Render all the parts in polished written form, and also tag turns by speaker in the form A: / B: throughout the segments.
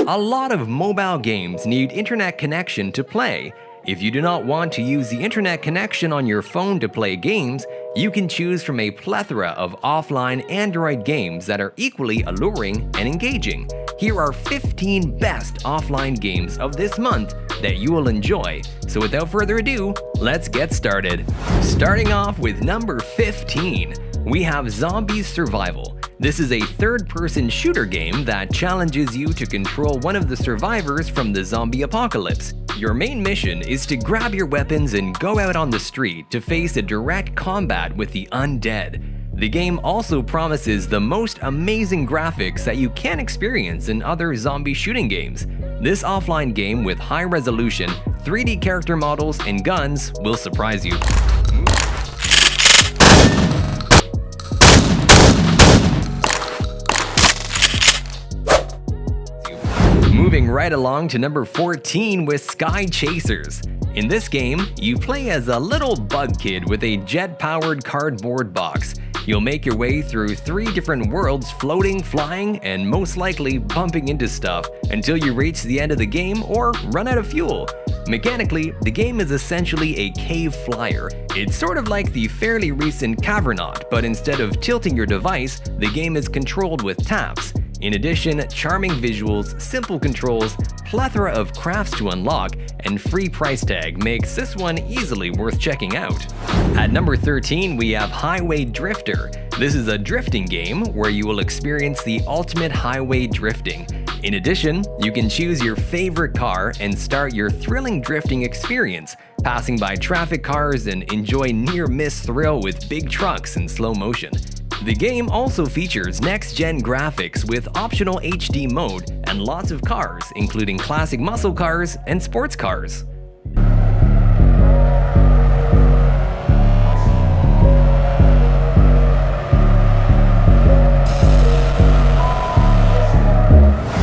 A: A lot of mobile games need internet connection to play. If you do not want to use the internet connection on your phone to play games, you can choose from a plethora of offline Android games that are equally alluring and engaging. Here are 15 best offline games of this month that you will enjoy. So without further ado, let's get started. Starting off with number 15, we have Zombies Survival. This is a third-person shooter game that challenges you to control one of the survivors from the zombie apocalypse. Your main mission is to grab your weapons and go out on the street to face a direct combat with the undead. The game also promises the most amazing graphics that you can't experience in other zombie shooting games. This offline game with high resolution, 3D character models, and guns will surprise you. Moving right along to number 14 with Sky Chasers. In this game, you play as a little bug kid with a jet-powered cardboard box. You'll make your way through 3 different worlds, floating, flying, and most likely bumping into stuff until you reach the end of the game or run out of fuel. Mechanically, the game is essentially a cave flyer. It's sort of like the fairly recent Cavernaut, but instead of tilting your device, the game is controlled with taps. In addition, charming visuals, simple controls, plethora of crafts to unlock, and free price tag makes this one easily worth checking out. At number 13, we have Highway Drifter. This is a drifting game where you will experience the ultimate highway drifting. In addition, you can choose your favorite car and start your thrilling drifting experience, passing by traffic cars and enjoy near-miss thrill with big trucks in slow motion. The game also features next-gen graphics with optional HD mode and lots of cars, including classic muscle cars and sports cars.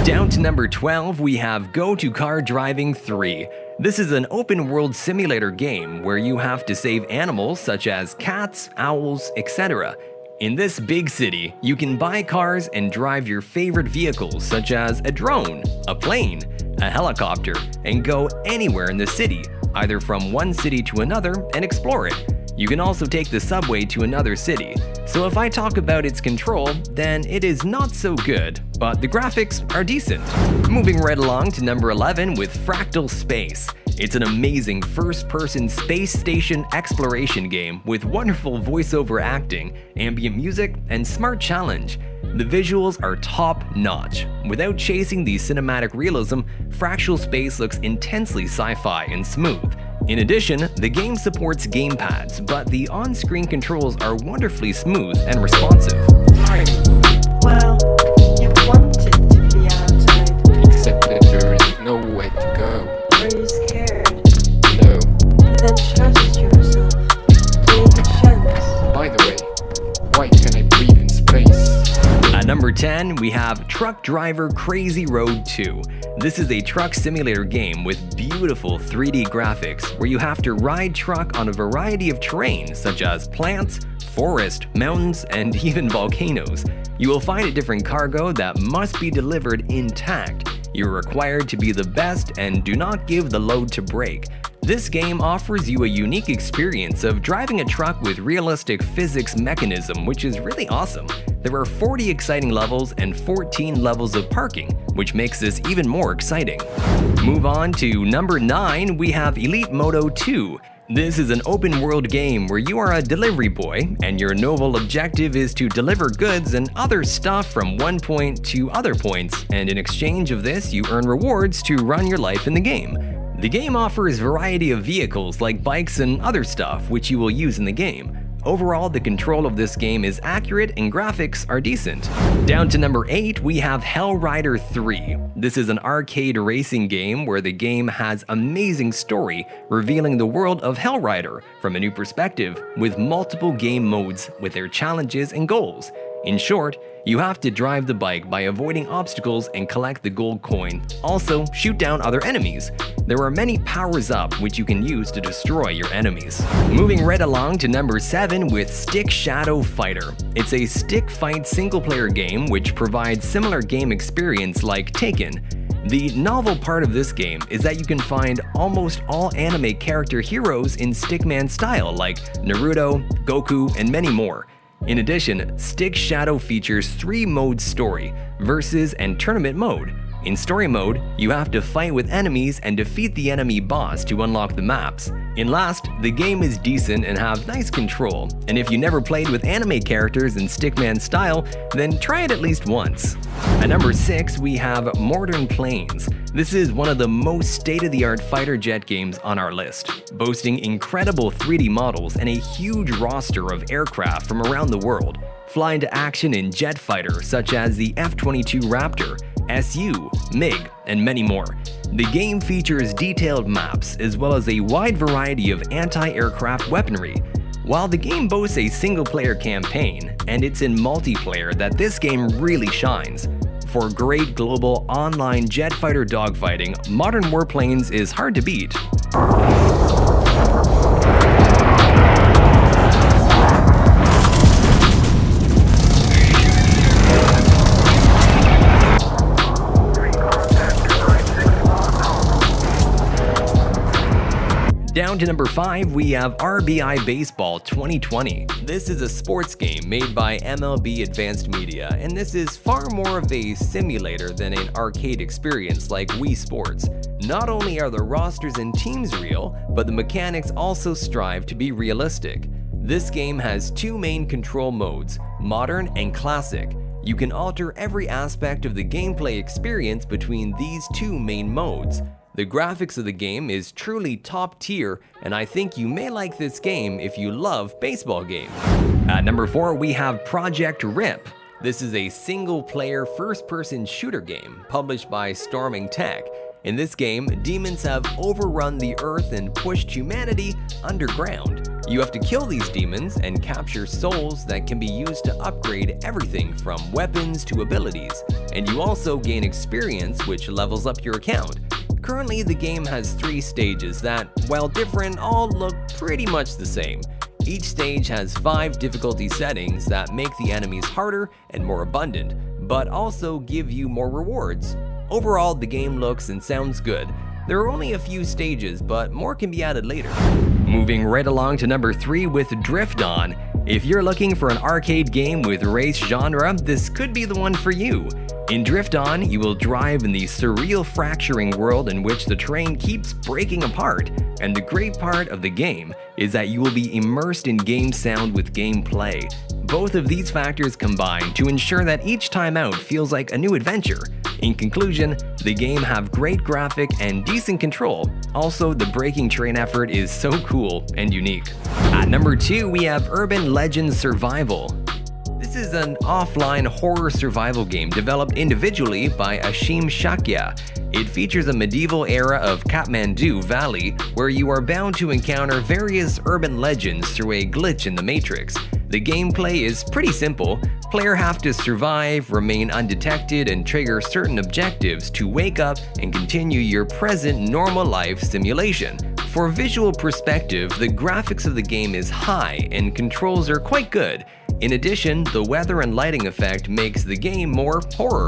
A: Down to number 12, we have Go to Car Driving 3. This is an open-world simulator game where you have to save animals such as cats, owls, etc. In this big city, you can buy cars and drive your favorite vehicles such as a drone, a plane, a helicopter, and go anywhere in the city, either from one city to another and explore it. You can also take the subway to another city. So if I talk about its control, then it is not so good, but the graphics are decent. Moving right along to number 11 with Fractal Space. It's an amazing first-person space station exploration game with wonderful voiceover acting, ambient music, and smart challenge. The visuals are top-notch. Without chasing the cinematic realism, Fractal Space looks intensely sci-fi and smooth. In addition, the game supports gamepads, but the on-screen controls are wonderfully smooth and responsive.
B: Well, you wanted to be outside.
C: Except that there is nowhere to go.
B: Are you scared?
C: No.
B: Then trust yourself. Take a chance.
C: By the way, why can I breathe in space?
A: At number 10, we have Truck Driver Crazy Road 2. This is a truck simulator game with beautiful 3D graphics where you have to ride truck on a variety of terrain such as plants, forest, mountains, and even volcanoes. You will find a different cargo that must be delivered intact. You're required to be the best and do not give the load to break. This game offers you a unique experience of driving a truck with realistic physics mechanism, which is really awesome. There are 40 exciting levels and 14 levels of parking, which makes this even more exciting. Move on to number 9, we have Elite Moto 2. This is an open-world game where you are a delivery boy, and your noble objective is to deliver goods and other stuff from one point to other points, and in exchange of this, you earn rewards to run your life in the game. The game offers a variety of vehicles like bikes and other stuff, which you will use in the game. Overall, the control of this game is accurate and graphics are decent. Down to number 8, we have Hellrider 3. This is an arcade racing game where the game has amazing story, revealing the world of Hellrider from a new perspective with multiple game modes with their challenges and goals. In short, you have to drive the bike by avoiding obstacles and collect the gold coin. Also, shoot down other enemies. There are many powers up which you can use to destroy your enemies. Moving right along to number 7 with Stick Shadow Fighter. It's a stick fight single player game which provides similar game experience like Taken. The novel part of this game is that you can find almost all anime character heroes in Stickman style like Naruto, Goku, and many more. In addition, Stick Shadow features 3 modes: story, versus, and tournament mode. In story mode, you have to fight with enemies and defeat the enemy boss to unlock the maps. In last, the game is decent and have nice control, and if you never played with anime characters in Stickman style, then try it at least once. At number 6, we have Modern Planes. This is one of the most state-of-the-art fighter jet games on our list, boasting incredible 3D models and a huge roster of aircraft from around the world. Fly into action in jet fighters such as the F-22 Raptor, SU, MiG, and many more. The game features detailed maps as well as a wide variety of anti-aircraft weaponry. While the game boasts a single-player campaign, and it's in multiplayer that this game really shines. For great global online jet fighter dogfighting, Modern Warplanes is hard to beat. Down to number 5, we have RBI Baseball 2020. This is a sports game made by MLB Advanced Media, and this is far more of a simulator than an arcade experience like Wii Sports. Not only are the rosters and teams real, but the mechanics also strive to be realistic. This game has 2 main control modes, Modern and Classic. You can alter every aspect of the gameplay experience between these 2 main modes. The graphics of the game is truly top tier, and I think you may like this game if you love baseball games. At number 4, we have Project Rip. This is a single-player first-person shooter game published by Storming Tech. In this game, demons have overrun the earth and pushed humanity underground. You have to kill these demons and capture souls that can be used to upgrade everything from weapons to abilities, and you also gain experience which levels up your account. Currently, the game has 3 stages that, while different, all look pretty much the same. Each stage has 5 difficulty settings that make the enemies harder and more abundant, but also give you more rewards. Overall, the game looks and sounds good. There are only a few stages, but more can be added later. Moving right along to number 3 with Drift On. If you're looking for an arcade game with race genre, this could be the one for you. In Drift On, you will drive in the surreal fracturing world in which the terrain keeps breaking apart, and the great part of the game is that you will be immersed in game sound with gameplay. Both of these factors combine to ensure that each time out feels like a new adventure. In conclusion, the game have great graphic and decent control. Also, the breaking terrain effort is so cool and unique. At number 2, we have Urban Legends Survival. This is an offline horror survival game developed individually by Ashim Shakya. It features a medieval era of Kathmandu Valley where you are bound to encounter various urban legends through a glitch in the matrix. The gameplay is pretty simple. Players have to survive, remain undetected, and trigger certain objectives to wake up and continue your present normal life simulation. For visual perspective, the graphics of the game is high and controls are quite good. In addition, the weather and lighting effect makes the game more horror.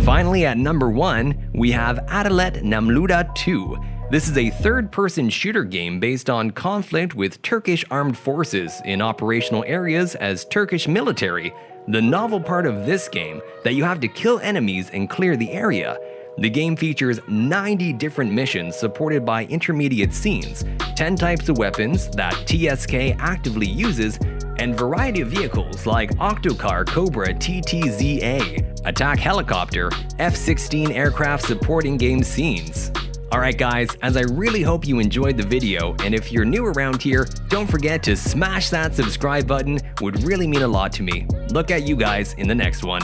A: Finally, at number 1, we have Adalet Namluda 2. This is a third-person shooter game based on conflict with Turkish armed forces in operational areas as Turkish military. The novel part of this game that you have to kill enemies and clear the area. The game features 90 different missions supported by intermediate scenes, 10 types of weapons that TSK actively uses, and variety of vehicles like Octocar Cobra TTZA, attack helicopter, F-16 aircraft supporting game scenes. Alright guys, as I really hope you enjoyed the video, and if you're new around here, don't forget to smash that subscribe button, would really mean a lot to me. Look at you guys in the next one.